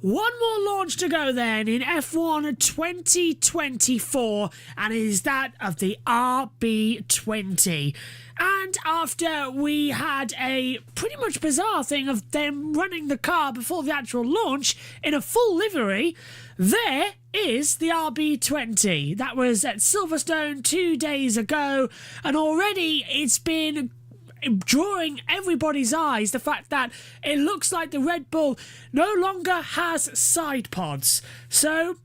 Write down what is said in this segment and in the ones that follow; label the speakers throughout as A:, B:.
A: One more launch to go then in F1 2024, and it is that of the RB-20. And after we had a pretty much bizarre thing of them running the car before the actual launch in a full livery, there is the RB-20. That was at Silverstone 2 days ago, and already it's been drawing everybody's eyes, the fact that it looks like the Red Bull no longer has side pods. So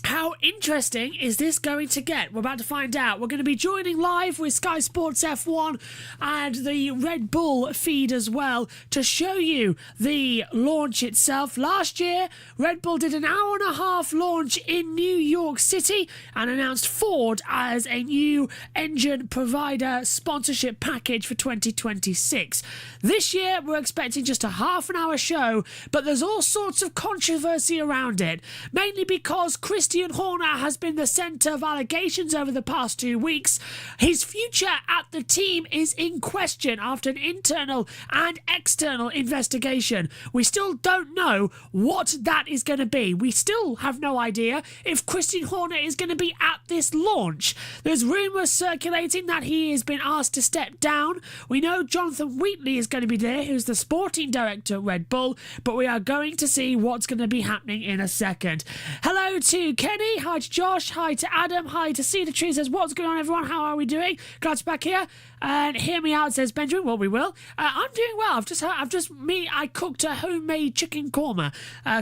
A: how interesting is this going to get? We're about to find out. We're going to be joining live with Sky Sports F1 and the Red Bull feed as well to show you the launch itself. Last year, Red Bull did an hour-and-a-half launch in New York City and announced Ford as a new engine provider sponsorship package for 2026. This year, we're expecting just a half-an-hour show, but there's all sorts of controversy around it, mainly because Christian Horner has been the centre of allegations over the past 2 weeks. His future at the team is in question after an internal and external investigation. We still don't know what that is going to be. We still have no idea if Christian Horner is going to be at this launch. There's rumours circulating that he has been asked to step down. We know Jonathan Wheatley is going to be there, who's the sporting director at Red Bull, but we are going to see what's going to be happening in a second. Hello to Kenny, hi to Josh, hi to Adam, hi to Cedar Tree, says what's going on everyone, how are we doing? Glad to be back here. And hear me out, says Benjamin. Well, we will. I'm doing well. I cooked a homemade chicken korma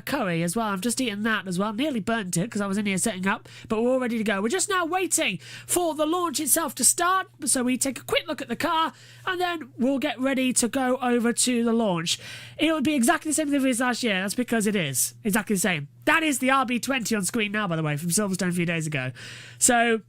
A: curry as well. I've just eaten that as well. Nearly burnt it because I was in here setting up, but we're all ready to go. We're just now waiting for the launch itself to start. So we take a quick look at the car and then we'll get ready to go over to the launch. It will be exactly the same delivery as last year. That's because it is exactly the same. That is the RB-20 on screen now, by the way, from Silverstone a few days ago. So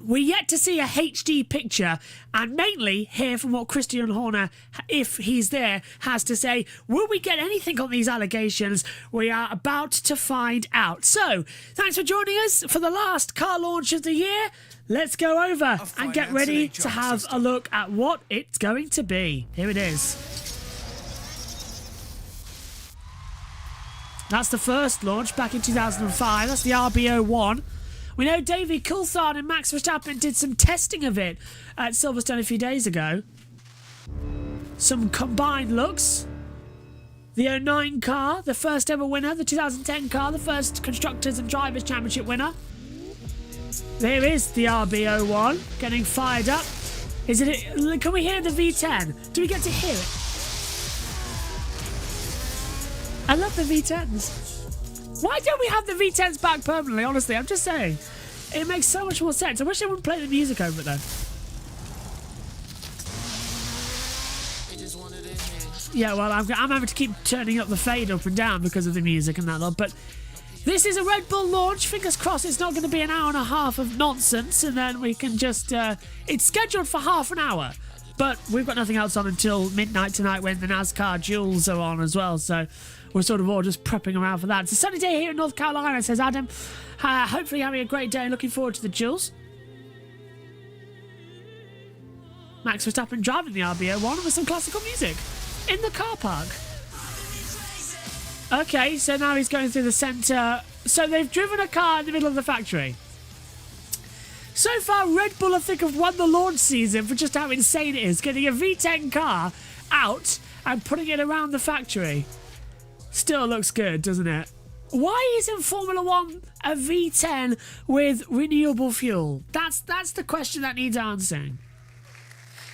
A: we're yet to see a HD picture and mainly hear from what Christian Horner, if he's there, has to say. Will we get anything on these allegations? We are about to find out. So, thanks for joining us for the last car launch of the year. Let's go over and get ready to have a look at what it's going to be. Here it is. That's the first launch back in 2005. That's the RB-01. We know Davey Coulthard and Max Verstappen did some testing of it at Silverstone a few days ago. Some combined looks. The 09 car, the first ever winner. The 2010 car, the first Constructors and Drivers' Championship winner. There is the RB-01 getting fired up. Can we hear the V10? Do we get to hear it? I love the V10s. Why don't we have the V10s back permanently? Honestly, I'm just saying. It makes so much more sense. I wish they wouldn't play the music over it though. Yeah, well, I'm having to keep turning up the fade up and down because of the music and that lot. But this is a Red Bull launch. Fingers crossed it's not going to be an hour and a half of nonsense. And then we can just... it's scheduled for half an hour. But we've got nothing else on until midnight tonight when the NASCAR duels are on as well. So we're sort of all just prepping around for that. It's a sunny day here in North Carolina, says Adam. Hopefully having a great day. Looking forward to the duels. Max Verstappen driving the RB-01 with some classical music in the car park. Okay, so now he's going through the centre. So they've driven a car in the middle of the factory. So far, Red Bull, I think, have won the launch season for just how insane it is. Getting a V10 car out and putting it around the factory. Still looks good, doesn't it? Why isn't Formula 1 a V10 with renewable fuel? That's the question that needs answering.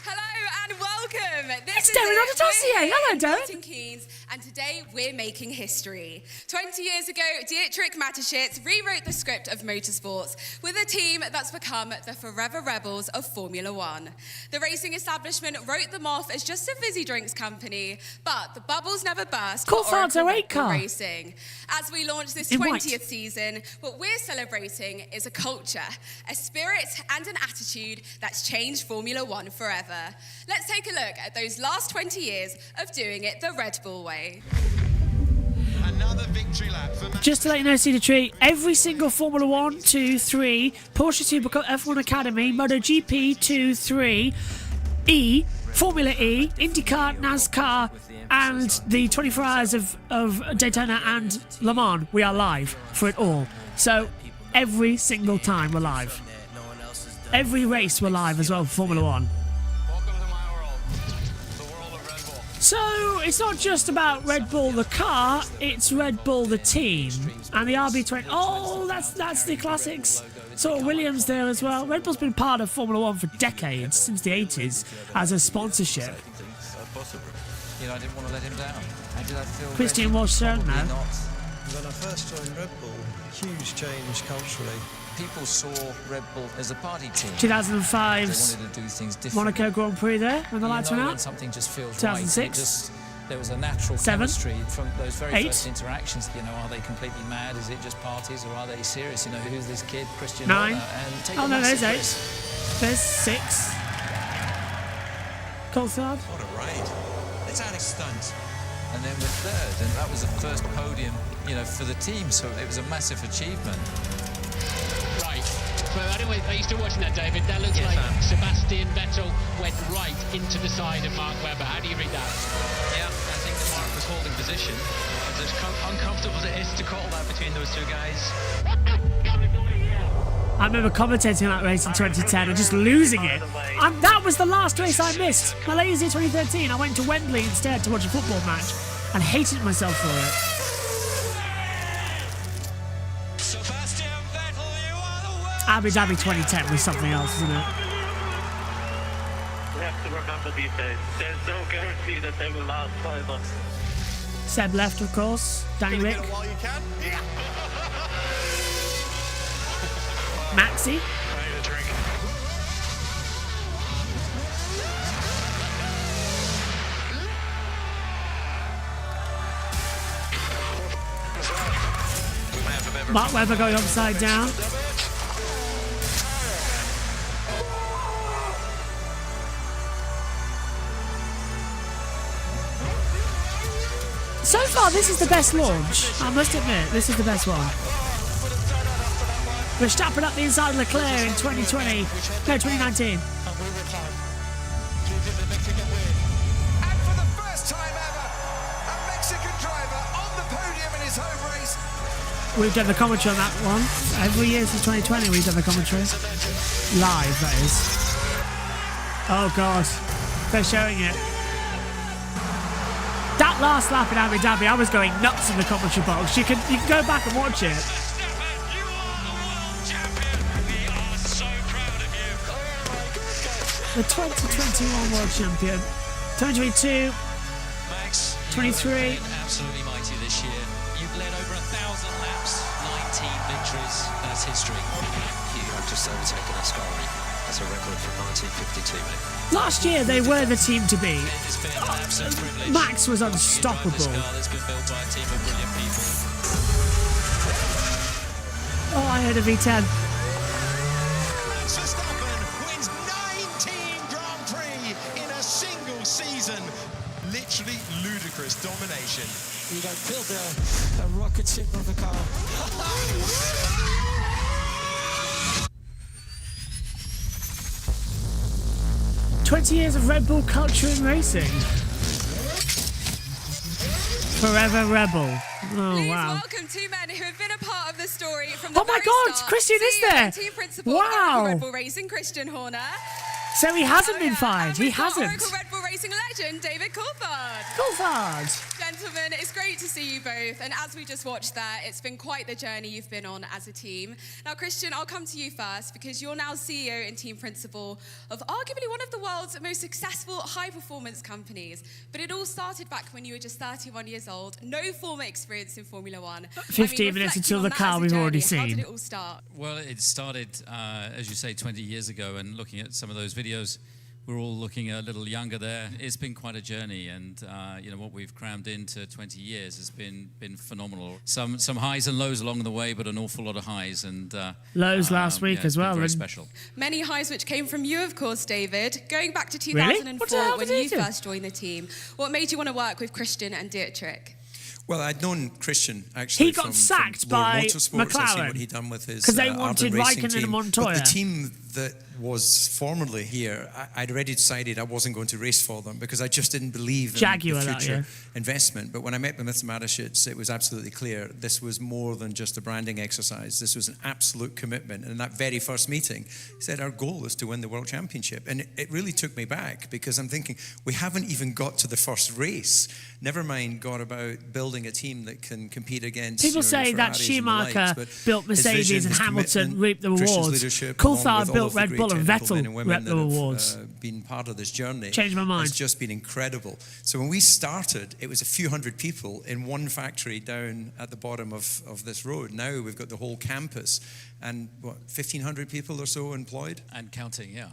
B: Hello and welcome.
A: It's Darren Otatossie. Hello, Darren.
B: Keys, And today we're making history. 20 years ago, Dietrich Mateschitz rewrote the script of motorsports with a team that's become the forever rebels of Formula One. The racing establishment wrote them off as just a fizzy drinks company, but the bubbles never burst for Oracle Red Bull Racing. As we launch this 20th season, what we're celebrating is a culture, a spirit and an attitude that's changed Formula One forever. Let's take a look at those last 20 years of doing it the Red Bull way.
C: Another victory lap for
A: Just to let you know, Cedar Tree, every single Formula 1, 2, 3, Porsche Supercar F1 Academy, MotoGP 2, 3, E, Formula E, IndyCar, NASCAR, and the 24 hours of Daytona and Le Mans, we are live for it all. So every single time we're live. Every race we're live as well for Formula 1. So it's not just about Red Bull the car, it's Red Bull the team. And the RB-20, oh, that's the classics. So Williams there as well. Red Bull's been part of Formula 1 for decades, since the 80s, as a sponsorship.
D: You know, I didn't want to let him down. How did I feel?
A: Christian Walsh now.
E: When I first joined Red Bull, huge change culturally.
D: People saw Red Bull as a party team.
A: 2005's
D: they wanted to do things differently.
A: Monaco Grand Prix there, when the lights went out.
D: When something just feels
A: 2006.
D: Right. There was a natural chemistry from those very first interactions. You know, are they completely mad? Is it just parties, or are they serious? You know, who's this kid, Christian?
A: 9.
D: And take
A: oh no, there's 8.
D: risk.
A: There's 6. Coulthard.
C: What a raid. It's Alex Stunt.
D: And then the third, and that was the first podium, you know, for the team. So it was a massive achievement.
F: Right. So anyway, are you still watching that, David? That looks like Sebastian Vettel went right into the side of Mark Webber. How do you read that?
G: Yeah, I think that Mark was holding position. As uncomfortable as it is to call that between those two guys.
A: I remember commentating on that race in 2010 and just losing it. That was the last race I missed. Malaysia 2013. I went to Wembley instead to watch a football match and hated myself for it.
C: Sebastian Vettel, you are the world.
A: Abu Dhabi 2010 was something else, isn't it?
H: We have to remember these days, there's no guarantee that they will last forever.
A: Seb left, of course. Danny Rick.
C: While you can. Yeah.
A: Maxi.
C: I need a drink.
A: Mark Webber going upside down. So far, this is the best launch. I must admit, this is the best one. Verstappen up the inside of Leclerc in 2020. No, 2019.
C: And for the first time ever, a Mexican driver on the podium in his home race.
A: We've done the commentary on that one. Every year since 2020, we've done the commentary. Live, that is. Oh, God. They're showing it. That last lap in Abu Dhabi, I was going nuts in the commentary box. You can go back and watch it. The 2021 World Champion. 2022.
G: Max,
A: 23.
G: absolutely mighty this year. You've led over 1,000 laps, 19 victories. That's history.
I: You have just overtaken Ascari. That's a record from 1952, mate.
A: Last year, they were the team to beat.
G: It's been an absolute privilege.
A: Max was
G: You drive
A: unstoppable.
G: this car that's been built by a team of brilliant people.
A: Oh, I heard a V10.
C: Max Verstappen wins 19 Grand Prix in a single season. Literally ludicrous domination.
E: You don't build a rocket ship of a car.
A: 20 years of Red Bull culture in racing. Forever Rebel. Oh,
B: Please
A: wow.
B: welcome two men who have been a part of the story from
A: Oh
B: the
A: my
B: very
A: God,
B: start.
A: Christian is
B: CEO
A: there.
B: and team principal
A: Wow.
B: of Red Bull Racing, Christian Horner.
A: So he hasn't been
B: And
A: fired. He
B: we've got
A: hasn't.
B: Oracle Red Bull racing legend, David Coulthard.
A: Coulthard!
B: Gentlemen, it's great to see you both. And as we just watched there, it's been quite the journey you've been on as a team. Now, Christian, I'll come to you first because you're now CEO and team principal of arguably one of the world's most successful high-performance companies. But it all started back when you were just 31 years old, no former experience in Formula One.
A: 15 minutes until the car we've already seen.
B: How did it all start?
D: Well, it started, as you say, 20 years ago, and looking at some of those videos, we're all looking a little younger there. It's been quite a journey, and you know what we've crammed into 20 years has been phenomenal. Some highs and lows along the way, but an awful lot of highs and
A: lows last week as well.
D: Very special.
B: Many highs which came from you, of course, David. Going back to 2004 when you first joined the team, what made you want to work with Christian and Dietrich?
J: Well, I'd known Christian actually.
A: He got sacked by
J: McLaren.
A: McLaren.
J: I've seen what he'd done with his
A: because they wanted Raikkonen and Montoya.
J: But the team that was formerly here, I'd already decided I wasn't going to race for them because I just didn't believe in
A: Jaguar,
J: the future investment. But when I met with Mr. Mateschitz, it was absolutely clear this was more than just a branding exercise. This was an absolute commitment. And in that very first meeting, he said our goal is to win the World Championship. And it really took me back because I'm thinking we haven't even got to the first race. Never mind got about building a team that can compete against.
A: People say that Schumacher built Mercedes and Hamilton reaped the rewards. Coulthard built Red Bull and Vettel reaped the rewards.
J: Been part of this journey.
A: Changed my mind.
J: It's just been incredible. So when we started, it was a few hundred people in one factory down at the bottom of this road. Now we've got the whole campus and 1,500 people or so employed
D: and counting. Yeah.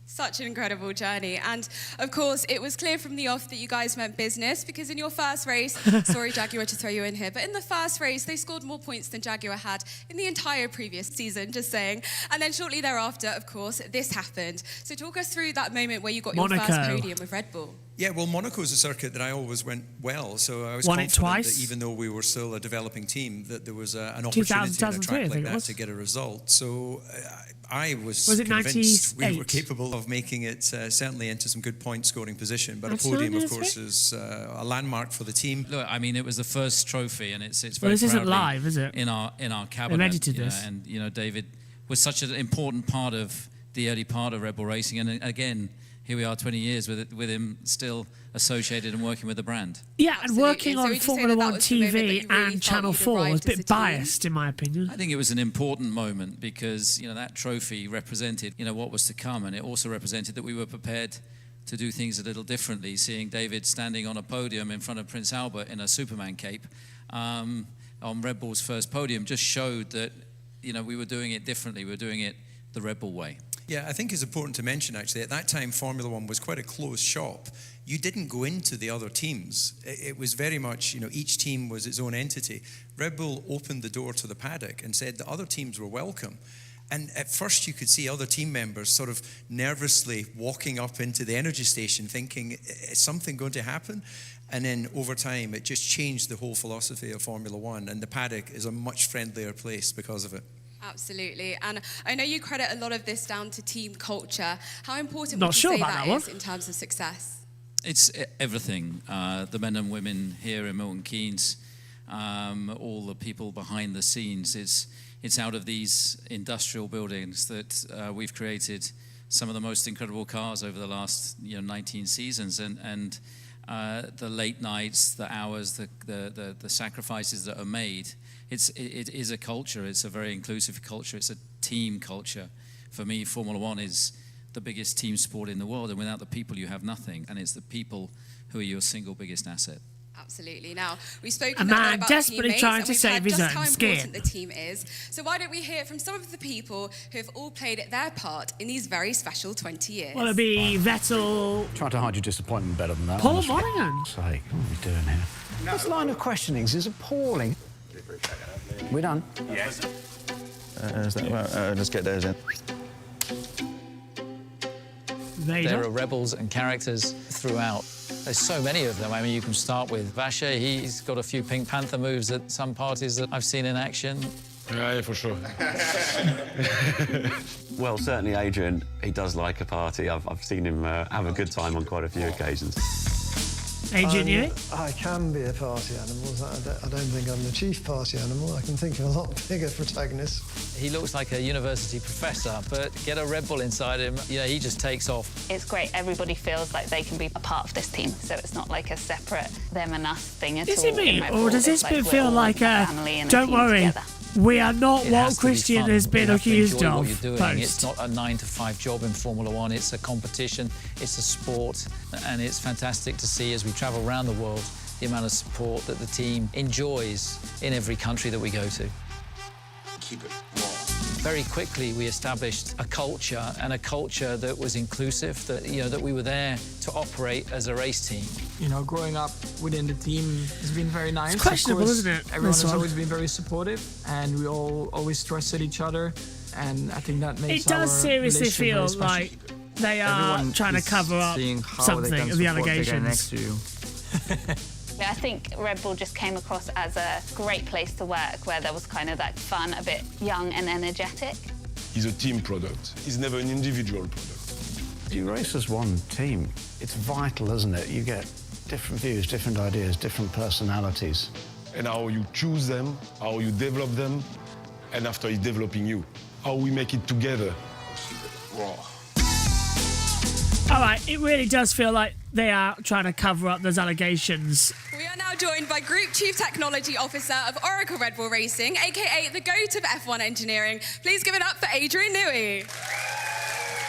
B: Such an incredible journey. And of course, it was clear from the off that you guys meant business because in your first race, sorry Jaguar to throw you in here, but in the first race, they scored more points than Jaguar had in the entire previous season, just saying. And then shortly thereafter, of course, this happened. So talk us through that moment where you got your first podium with Red Bull.
J: Yeah, well, Monaco's a circuit that I always went well, so I was
A: Won
J: confident
A: it twice.
J: that even though we were still a developing team, that there was an opportunity at a track like that to get a result. So I was convinced we were capable of making it certainly into some good point-scoring position. But a podium, of course, is a landmark for the team.
D: Look, I mean, it was the first trophy, and it's very
A: well, this isn't live, is it?
D: In our cabinet.
A: They've edited this.
D: And you know, David was such an important part of the early part of Red Bull Racing, and again, here we are 20 years with him still associated and working with the brand.
A: Yeah, and working on Formula One TV and Channel 4 was a bit biased, in my opinion.
D: I think it was an important moment because, you know, that trophy represented, you know, what was to come, and it also represented that we were prepared to do things a little differently. Seeing David standing on a podium in front of Prince Albert in a Superman cape on Red Bull's first podium just showed that, you know, we were doing it differently. We were doing it the Red Bull way.
J: Yeah, I think it's important to mention, actually, at that time, Formula One was quite a closed shop. You didn't go into the other teams. It was very much, you know, each team was its own entity. Red Bull opened the door to the paddock and said the other teams were welcome. And at first you could see other team members sort of nervously walking up into the energy station thinking, is something going to happen? And then over time, it just changed the whole philosophy of Formula One, and the paddock is a much friendlier place because of it.
B: Absolutely. And I know you credit a lot of this down to team culture. How important would you say that is in terms of success?
D: It's everything. The men and women here in Milton Keynes, all the people behind the scenes. It's out of these industrial buildings that we've created some of the most incredible cars over the last 19 seasons. And the late nights, the hours, the sacrifices that are made. It is a culture. It's a very inclusive culture. It's a team culture. For me, Formula One is the biggest team sport in the world, and without the people, you have nothing. And it's the people who are your single biggest asset.
B: Absolutely. Now, we've spoken
A: a man desperately trying to save his own skin.
B: How important the team is. So why don't we hear from some of the people who have all played their part in these very special 20 years?
A: Well, it'd be Vettel.
K: Try to hide your disappointment better than that.
A: Paul Monaghan.
K: Sake, what are we doing here? This line of questioning is appalling. We done?
L: Yes. Let's get those in.
D: There are rebels and characters throughout. There's so many of them. I mean, you can start with Vacher. He's got a few Pink Panther moves at some parties that I've seen in action.
L: Yeah, for sure.
M: Well, certainly Adrian, he does like a party. I've seen him have a good time on quite a few occasions.
A: Adrian Newey?
E: I can be a party animal. I don't think I'm the chief party animal. I can think of a lot bigger protagonists.
G: He looks like a university professor, but get a Red Bull inside him, he just takes off.
L: It's great. Everybody feels like they can be a part of this team, so it's not like a separate them and us thing at all.
A: Is it me,
L: Red
A: or
L: Bull.
A: does this
L: It's like
A: feel
L: we're all
A: like a
L: family and a
A: don't
L: team
A: worry,
L: together.
A: we are not
G: It
A: what
G: has to be
A: Christian
G: fun.
A: has been
G: You have to
A: accused
G: enjoy
A: of?
G: what you're doing.
A: Post.
G: It's not a 9-to-5 job in Formula One. It's a competition. It's a sport, and it's fantastic to see as we travel around the world the amount of support that the team enjoys in every country that we go to.
C: Keep it raw.
G: Very quickly, we established a culture, and a culture that was inclusive, that that we were there to operate as a race team.
M: Growing up within the team has been very nice.
A: It's questionable,
M: of course,
A: isn't it?
M: Everyone
A: This
M: has
A: one.
M: always been very supportive, and we all always trusted each other, and I think that makes
A: It does
M: our
A: seriously
M: relationship
A: feel
M: very special.
A: like they are
N: Everyone
A: trying to
N: is
A: cover up
N: seeing how
A: something
N: they can
A: of the
N: support the guy
A: allegations.
N: next to you.
L: Yeah, I think Red Bull just came across as a great place to work, where there was kind of that fun, a bit young and energetic.
O: He's a team product. He's never an individual product.
K: You race as one team. It's vital, isn't it? You get different views, different ideas, different personalities.
O: And how you choose them, how you develop them, and after he's developing you, how we make it together. Keep it raw.
A: All right, it really does feel like they are trying to cover up those allegations.
B: We are now joined by Group Chief Technology Officer of Oracle Red Bull Racing, aka the GOAT of F1 engineering. Please give it up for Adrian Newey.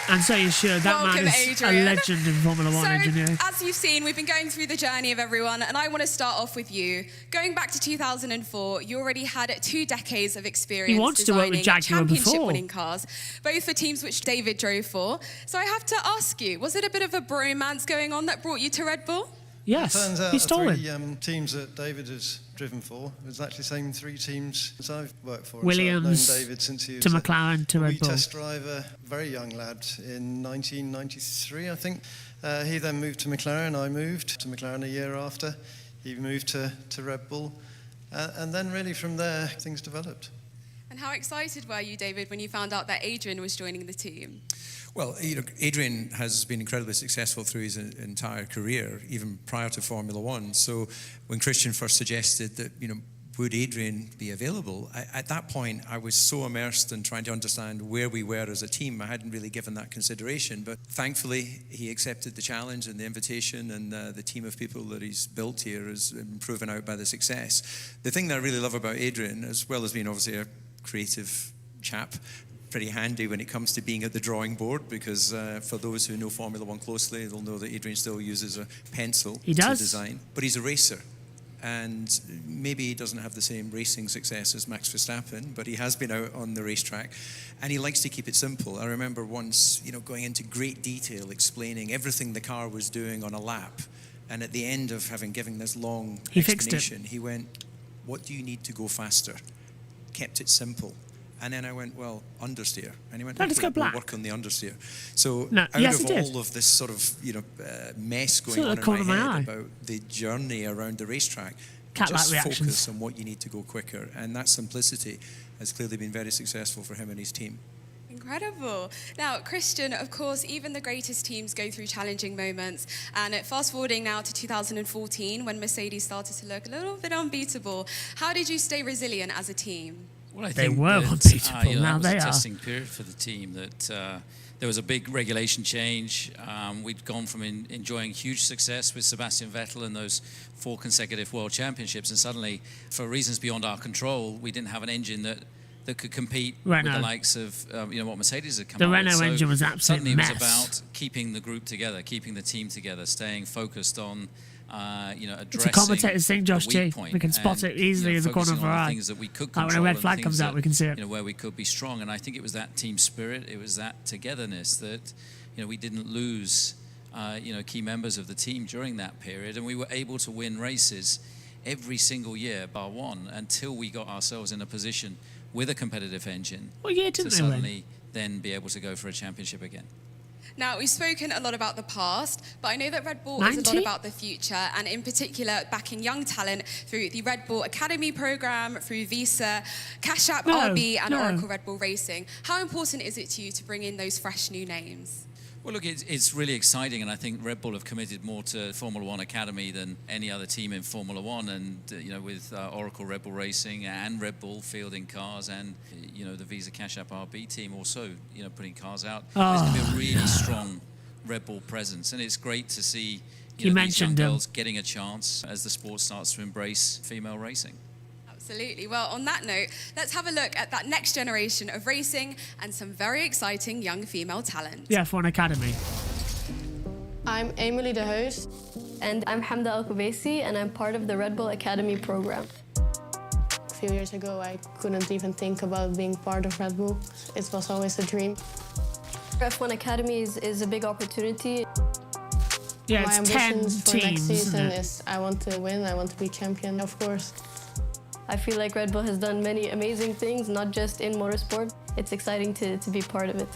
A: And so you should. That
B: Welcome,
A: man is
B: Adrian.
A: a legend in Formula One engineering.
B: As you've seen, we've been going through the journey of everyone, and I want to start off with you. Going back to 2004, you already had 2 decades of experience
A: He wanted to work with
B: designing
A: Jaguar before.
B: championship-winning cars, both for teams which David drove for. So I have to ask you, was it a bit of a bromance going on that brought you to Red Bull?
A: Yes,
E: Turns out
A: he
E: the
A: stole
E: three
A: him.
E: teams that David has driven for is actually the same 3 teams as I've worked for.
A: Williams
E: so I've known David since he was
A: to McLaren to
E: a
A: Red
E: wee
A: Bull.
E: test driver, very young lad in 1993, I think. He then moved to McLaren. I moved to McLaren a year after. He moved to Red Bull. And then really from there, things developed.
B: And how excited were you, David, when you found out that Adrian was joining the team?
J: Well, Adrian has been incredibly successful through his entire career, even prior to Formula One. So when Christian first suggested that, would Adrian be available, at that point I was so immersed in trying to understand where we were as a team, I hadn't really given that consideration. But thankfully, he accepted the challenge and the invitation, and the team of people that he's built here has been proven out by the success. The thing that I really love about Adrian, as well as being obviously a creative chap, pretty handy when it comes to being at the drawing board, because for those who know Formula One closely, they'll know that Adrian still uses a pencil to design. But he's a racer, and maybe he doesn't have the same racing success as Max Verstappen, but he has been out on the racetrack, and he likes to keep it simple. I remember once, going into great detail, explaining everything the car was doing on a lap, and at the end of having given this long explanation, he went, "What do you need to go faster?" Kept it simple. And then I went, well, understeer. And he went,
A: No, let's go black.
J: we'll work on the understeer. So
A: No,
J: out
A: yes,
J: of
A: he did.
J: all of this sort of, mess going
A: Sort
J: on
A: of
J: in
A: corner
J: my
A: of my
J: head
A: eye.
J: about the journey around the racetrack,
A: Cat-like
J: just
A: reactions.
J: focus on what you need to go quicker. And that simplicity has clearly been very successful for him and his team.
B: Incredible. Now, Christian, of course, even the greatest teams go through challenging moments. And fast forwarding now to 2014, when Mercedes started to look a little bit unbeatable, how did you stay resilient as a team?
D: Well, I
A: They
D: think
A: were
D: that,
A: unbeatable, now
D: that was
A: they
D: a
A: are.
D: testing period for the team. That there was a big regulation change. We'd gone from enjoying huge success with Sebastian Vettel and those 4 consecutive world championships, and suddenly, for reasons beyond our control, we didn't have an engine that could compete with the likes of what Mercedes had come
A: The
D: up with.
A: Renault
D: So
A: engine was absolute
D: suddenly
A: mess.
D: it was about keeping the group together, keeping the team together, staying focused on addressing
A: It's a commentator's thing, Josh
D: the
A: G.
D: weak point,
A: We can spot
D: and,
A: it easily as a corner of
D: focusing
A: our
D: on the
A: eye.
D: things that we could
A: Like
D: control,
A: when a red
D: and
A: flag
D: things
A: comes out,
D: that,
A: we can see it.
D: where we could be strong. And I think it was that team spirit, it was that togetherness that we didn't lose key members of the team during that period, and we were able to win races every single year bar one until we got ourselves in a position with a competitive engine to suddenly then be able to go for a championship again.
B: Now, we've spoken a lot about the past, but I know that Red Bull is a lot about the future, and in particular, backing young talent through the Red Bull Academy program, through Visa, Cash App, RB, and Oracle Red Bull Racing. How important is it to you to bring in those fresh new names?
D: Well, look, it's really exciting, and I think Red Bull have committed more to Formula One Academy than any other team in Formula One. And with Oracle Red Bull Racing and Red Bull fielding cars, and the Visa Cash App RB team also putting cars out, there's going to be a really strong Red Bull presence, and it's great to see these young girls getting a chance as the sport starts to embrace female racing.
B: Absolutely. Well, on that note, let's have a look at that next generation of racing and some very exciting young female talent.
A: The F1 Academy.
N: I'm Emily de Heus.
P: And I'm Hamda Al-Kubaisi, and I'm part of the Red Bull Academy program.
N: A few years ago, I couldn't even think about being part of Red Bull. It was always a dream.
P: F1 Academy is a big opportunity.
A: Yeah,
N: My
A: it's 10
N: ambitions for
A: teams,
N: next season
A: isn't it?
N: is I want to win, I want to be champion, of course.
P: I feel like Red Bull has done many amazing things, not just in motorsport. It's exciting to be part of it.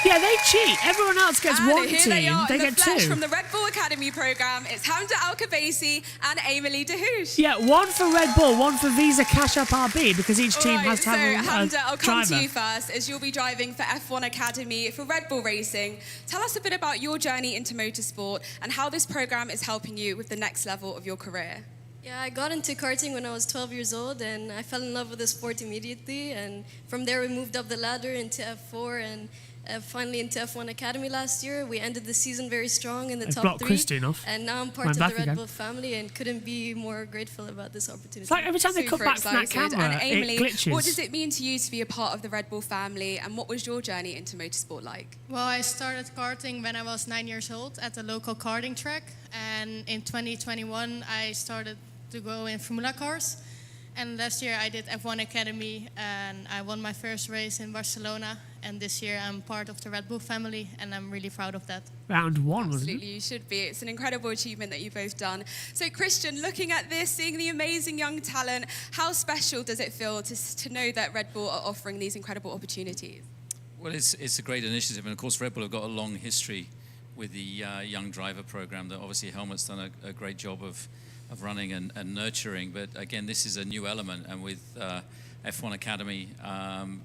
A: Yeah, they cheat. Everyone else gets
B: And
A: one
B: here
A: team.
B: they are in the
A: get
B: flesh
A: two.
B: from the Red Bull Academy program. It's Hamda Al-Kubaisi and Emily de Heus.
A: Yeah, one for Red Bull, one for Visa Cash App RB, because each team has to have
B: Hamda, I'll come
A: driver.
B: to you first, as you'll be driving for F1 Academy for Red Bull Racing. Tell us a bit about your journey into motorsport and how this program is helping you with the next level of your career.
P: Yeah, I got into karting when I was 12 years old, and I fell in love with the sport immediately. And from there, we moved up the ladder into F4 and finally into F1 Academy last year. We ended the season very strong in the top 3.
A: Christine off.
P: And now I'm part of the Red Bull family and couldn't be more grateful about this opportunity.
A: It's like every time they cut back from that camera,
B: And Emily,
A: it glitches.
B: what does it mean to you to be a part of the Red Bull family, and what was your journey into motorsport like?
Q: Well, I started karting when I was 9 years old at the local karting track. And in 2021, I started to go in Formula cars. And last year I did F1 Academy and I won my first race in Barcelona. And this year I'm part of the Red Bull family and I'm really proud of that.
A: Round 1, wasn't it?
B: Absolutely, you should be. It's an incredible achievement that you've both done. So Christian, looking at this, seeing the amazing young talent, how special does it feel to know that Red Bull are offering these incredible opportunities?
D: Well, it's a great initiative, and of course Red Bull have got a long history with the young driver program that obviously Helmut's done a great job of running and nurturing. But again, this is a new element, and with F1 Academy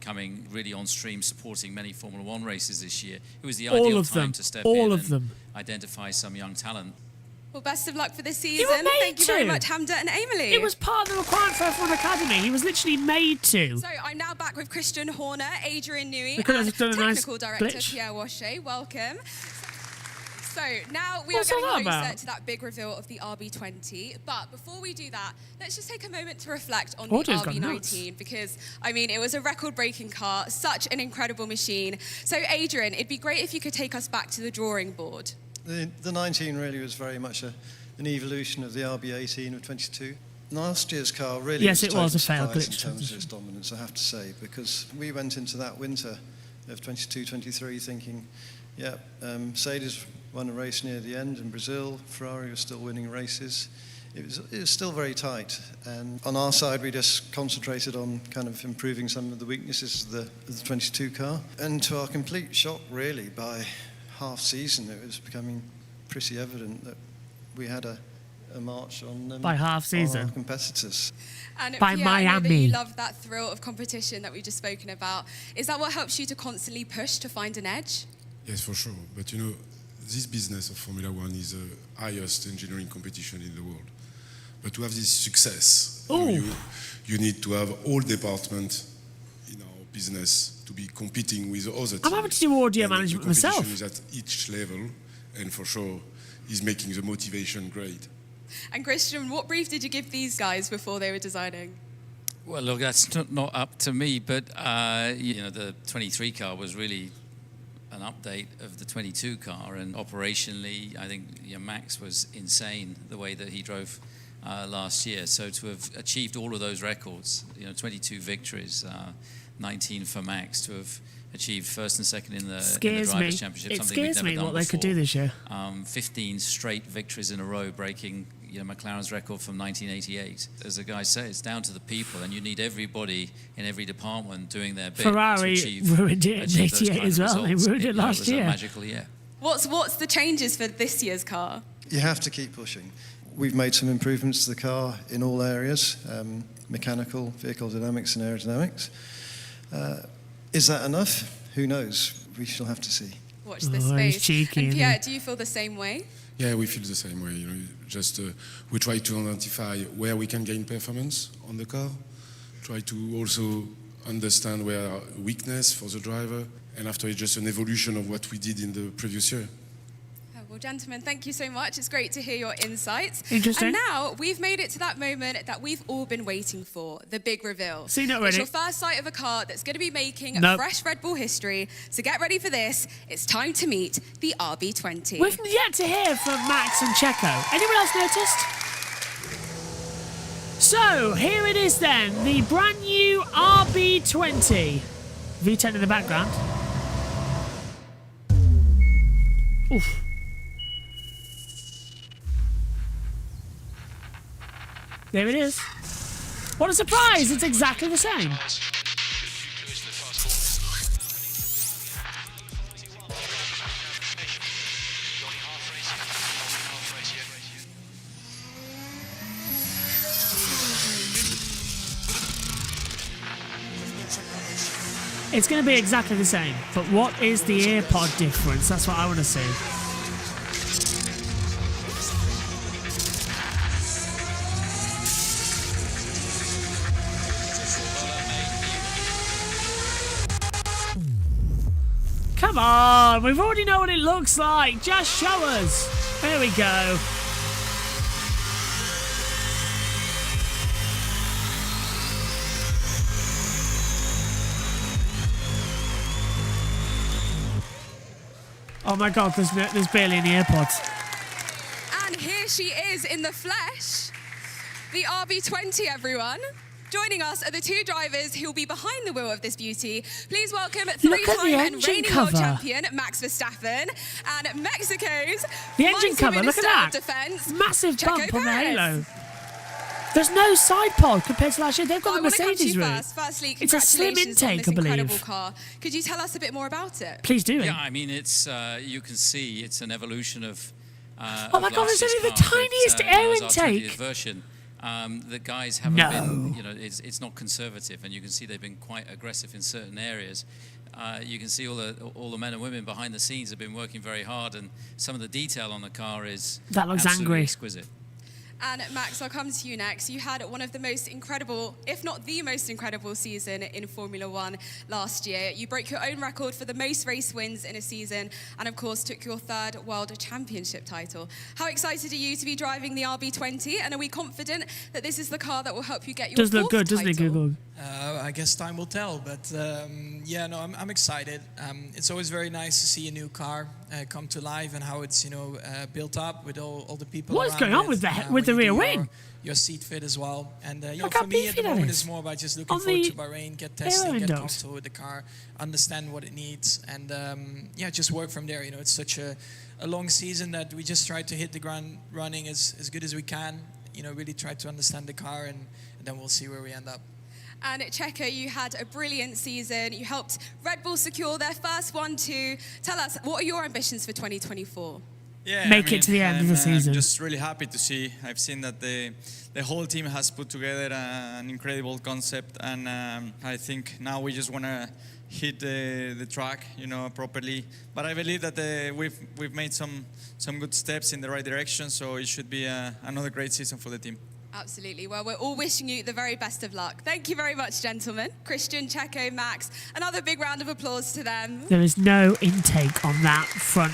D: coming really on stream, supporting many Formula One races this year, it was the ideal time to step in and identify some young talent.
B: Well, best of luck for this season.
A: Thank
B: you very much, Hamda and Emily.
A: It was part of the requirement for F1 Academy. He was literally made to.
B: So I'm now back with Christian Horner, Adrian Newey,
A: Because
B: and
A: I've done a nice
B: Technical Director
A: glitch.
B: Pierre Wache. Welcome. So now we
A: What's
B: are
A: all
B: getting
A: that
B: closer
A: about?
B: to that big reveal of the RB-20. But before we do that, let's just take a moment to reflect on
A: Audio's
B: the
A: gone nuts.
B: RB-19 because, I mean, it was a record-breaking car, such an incredible machine. So Adrian, it'd be great if you could take us back to the drawing board.
E: The 19 really was very much an evolution of the RB-18 of 22. Last year's car really
A: Yes, it was a failed
E: surprise
A: glitch
E: in terms of its dominance, I have to say, because we went into that winter of 22-23 thinking, yeah, Mercedes won a race near the end in Brazil, Ferrari was still winning races. It was still very tight, and on our side we just concentrated on kind of improving some of the weaknesses of the 22 car. And to our complete shock, really, by half season it was becoming pretty evident that we had a march on
A: By half season.
E: on our competitors.
B: And
A: By
B: Pierre, I know that
A: Miami.
B: you love that thrill of competition that we've just spoken about. Is that what helps you to constantly push to find an edge?
O: Yes, for sure. But you know, this business of Formula One is the highest engineering competition in the world. But to have this success, you need to have all departments in our business to be competing with other teams.
A: I'm having to do audio
O: And
A: management
O: the competition
A: myself.
O: is at each level, and for sure, is making the motivation great.
B: And Christian, what brief did you give these guys before they were designing?
D: Well, look, that's not up to me, but the 23 car was really an update of the 22 car, and operationally, I think Max was insane the way that he drove last year. So to have achieved all of those records, 22 victories, 19 for Max, to have achieved first and second in the Drivers' Championship,
A: It
D: something we've
A: scares
D: never
A: me
D: done
A: what they could
D: before.
A: do this year.
D: 15 straight victories in a row, breaking McLaren's record from 1988. As the guys say, it's down to the people, and you need everybody in every department doing their bit
A: Ferrari
D: to achieve,
A: ruined it in
D: achieve those
A: 88
D: kind
A: as
D: of
A: well. They
D: results.
A: ruined it last
D: was a
A: year.
D: magical year.
B: What's the changes for this year's car?
E: You have to keep pushing. We've made some improvements to the car in all areas, mechanical, vehicle dynamics and aerodynamics. Is that enough? Who knows? We shall have to see.
B: watch this
A: Oh,
B: space.
A: he's cheeky,
B: And
A: isn't
B: Pierre,
A: he?
B: do you feel the same way?
O: Yeah, we feel the same way. Just we try to identify where we can gain performance on the car. Try to also understand where our weakness for the driver, and after it's just an evolution of what we did in the previous year.
B: Well, gentlemen, thank you so much. It's great to hear your insights.
A: Interesting.
B: And now we've made it to that moment that we've all been waiting for, the big reveal.
A: See, not
B: It's
A: ready.
B: your first sight of a car that's going to be making
A: Nope.
B: fresh Red Bull history. So get ready for this. It's time to meet the RB-20.
A: We've yet to hear from Max and Checo. Anyone else noticed? So, here it is then, the brand new RB-20. V10 in the background. Oof. There it is. What a surprise! It's exactly the same. It's going to be exactly the same, but what is the earpod difference? That's what I want to see. Come on, we've already know what it looks like. Just show us. There we go. Oh my God, there's barely any AirPods.
B: And here she is in the flesh. The RB-20, everyone. Joining us are the two drivers who will be behind the wheel of this beauty. Please welcome
A: Look at the
B: three-time and
A: engine
B: reigning world
A: cover.
B: champion Max Verstappen and Mexico's
A: The engine
B: Vice
A: cover, look
B: Minister
A: at
B: of
A: that.
B: Defense,
A: Massive
B: Checo
A: bump on the
B: Perez.
A: halo. There's no side pod compared to last year. They've got
B: Well, I
A: the
B: wanna come to
A: Mercedes
B: you
A: route.
B: Firstly,
A: It's a slim
B: congratulations on
A: intake,
B: this
A: I believe.
B: incredible car. Could you tell us a bit more about it?
A: Please do.
D: Yeah, I mean, it's you can see it's an evolution of.
A: Oh my God,
D: last
A: there's only
D: year's
A: the
D: car,
A: tiniest
D: but,
A: air
D: as our 20th
A: intake.
D: version. The guys haven't
A: No.
D: been, it's not conservative, and you can see they've been quite aggressive in certain areas. You can see all the men and women behind the scenes have been working very hard, and some of the detail on the car is
A: That looks
D: absolutely
A: angry.
D: exquisite.
B: And Max, I'll come to you next. You had one of the most incredible, if not the most incredible season in Formula One last year. You broke your own record for the most race wins in a season and, of course, took your third World Championship title. How excited are you to be driving the RB-20? And are we confident that this is the car that will help you get your
A: Does look
B: fourth
A: good, doesn't it,
B: title?
A: Google?
R: I guess time will tell, but yeah, no, I'm excited. It's always very nice to see a new car come to life and how it's built up with all the people.
A: What is
R: around
A: going on
R: it,
A: with the
R: when
A: the
R: you
A: rear
R: do
A: wing?
R: your seat fit as well, and
A: Look
R: for
A: how
R: me at
A: beefy
R: the
A: that
R: moment
A: is.
R: it's more about just looking
A: On
R: forward
A: the
R: to Bahrain, get
A: aero
R: tested, get
A: windows.
R: comfortable with the car, understand what it needs, and yeah, just work from there. It's such a long season that we just try to hit the ground running as good as we can. Really try to understand the car, and then we'll see where we end up.
B: And Checo, you had a brilliant season. You helped Red Bull secure their first 1-2. Tell us, what are your ambitions for 2024?
S: Yeah,
A: Make it to the end of the season.
S: I'm just really happy to see. I've seen that the whole team has put together an incredible concept, and I think now we just want to hit the track, properly. But I believe that we've made some good steps in the right direction, so it should be another great season for the team.
B: Absolutely. Well, we're all wishing you the very best of luck. Thank you very much, gentlemen. Christian, Checo, Max, another big round of applause to them.
A: There is no intake on that front.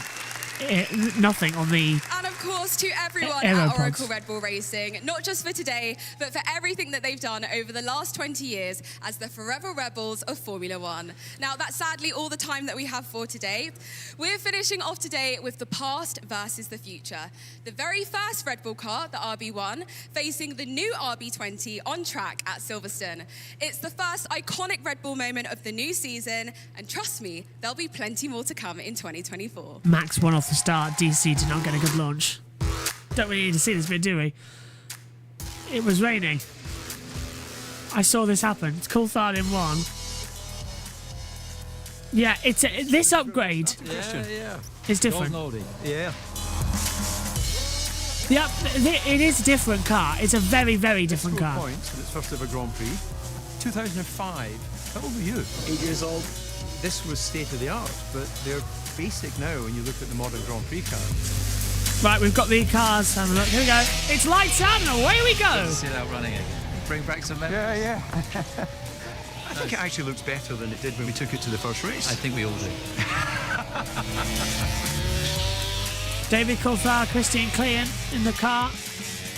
A: Nothing on the.
B: And of course, to everyone
A: Aeropods.
B: at Oracle Red Bull Racing, not just for today, but for everything that they've done over the last 20 years as the forever rebels of Formula One. Now, that's sadly all the time that we have for today. We're finishing off today with the past versus the future. The very first Red Bull car, the RB1, facing the new RB20 on track at Silverstone. It's the first iconic Red Bull moment of the new season, and trust me, there'll be plenty more to come in 2024.
A: Max won off the start. DC did not get a good launch. Don't really need to see this bit, do we? It was raining. I saw this happen. It's cool third in one. Yeah, it's this upgrade.
T: Yeah.
A: It's different.
T: Yeah.
A: Yep, it is a different car. It's a very, very different car.
T: Points for its first ever Grand Prix. 2005. How old were you?
U: 8 years old.
T: this was state of the art, but they're basic now when you look at the modern Grand Prix car.
A: Right, we've got the cars. Have a look. Here we go. It's lights out and away we go.
G: See that running it. Bring back some memories.
T: Yeah. I think it actually looks better than it did when we took it to the first race.
G: I think we all do.
A: David Coulthard, Christian Klein in the car.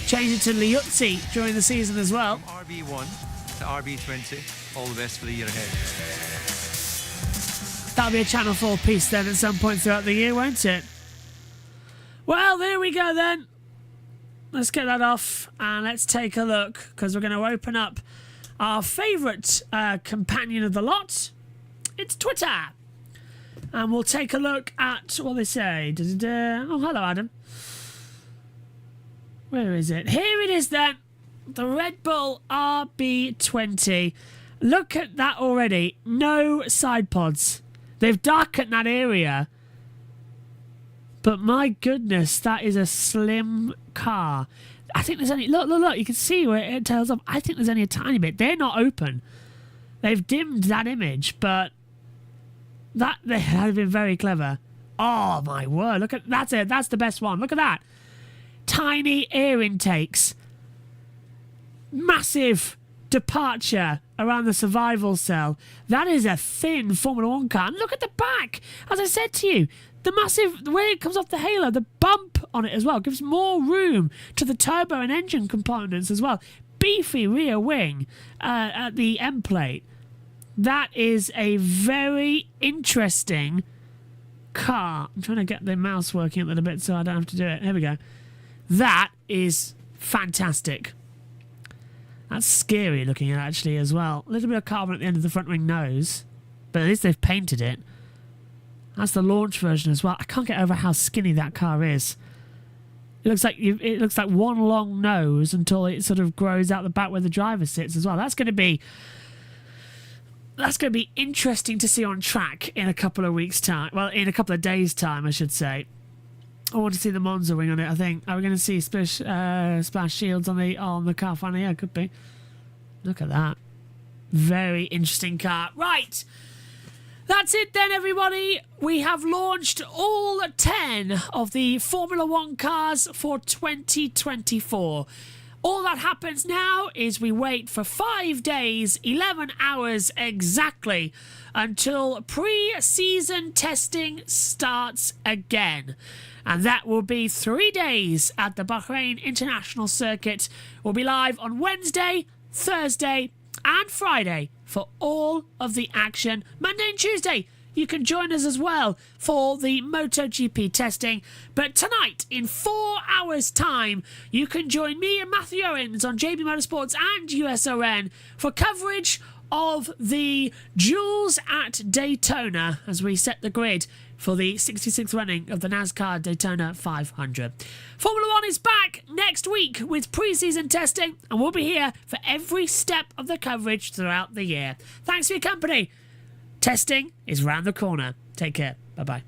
A: Changed it to Liuzzi during the season as well.
T: From RB-1 to RB-20, all the best for the year ahead.
A: That'll be a Channel 4 piece then at some point throughout the year, won't it? Well, there we go then. Let's get that off and let's take a look, because we're going to open up our favourite companion of the lot. It's Twitter. And we'll take a look at what they say. Oh, hello, Adam. Where is it? Here it is then. The Red Bull RB-20. Look at that already. No side pods. They've darkened that area. But my goodness, that is a slim car. I think there's only... Look. You can see where it tails off. I think there's only a tiny bit. They're not open. They've dimmed that image, but... They have been very clever. Oh, my word. Look at... That's it. That's the best one. Look at that. Tiny air intakes. Massive departure around the survival cell. That is a thin Formula 1 car. And look at the back. As I said to you, the massive, where it comes off the halo, the bump on it as well gives more room to the turbo and engine components as well. Beefy rear wing at the end plate. That is a very interesting car. I'm trying to get the mouse working a little bit so I don't have to do it. Here we go. That is fantastic. That's scary looking at actually as well. A little bit of carbon at the end of the front wing nose, but at least they've painted it. That's the launch version as well. I can't get over how skinny that car is. It looks like one long nose until it sort of grows out the back where the driver sits as well. That's going to be interesting to see on track in a couple of weeks' time. Well, in a couple of days' time, I should say. I want to see the Monza wing on it, I think. Are we going to see splash shields on the car finally? Yeah, could be. Look at that. Very interesting car. Right. That's it then, everybody. We have launched all 10 of the Formula 1 cars for 2024. All that happens now is we wait for 5 days, 11 hours exactly, until pre-season testing starts again. And that will be 3 days at the Bahrain International Circuit. We'll be live on Wednesday, Thursday and Friday for all of the action. Monday and Tuesday, you can join us as well for the MotoGP testing. But tonight, in 4 hours' time, you can join me and Matthew Owens on JB Motorsports and USON for coverage of the duels at Daytona as we set the grid for the 66th running of the NASCAR Daytona 500. Formula 1 is back next week with pre-season testing, and we'll be here for every step of the coverage throughout the year. Thanks for your company. Testing is round the corner. Take care. Bye-bye.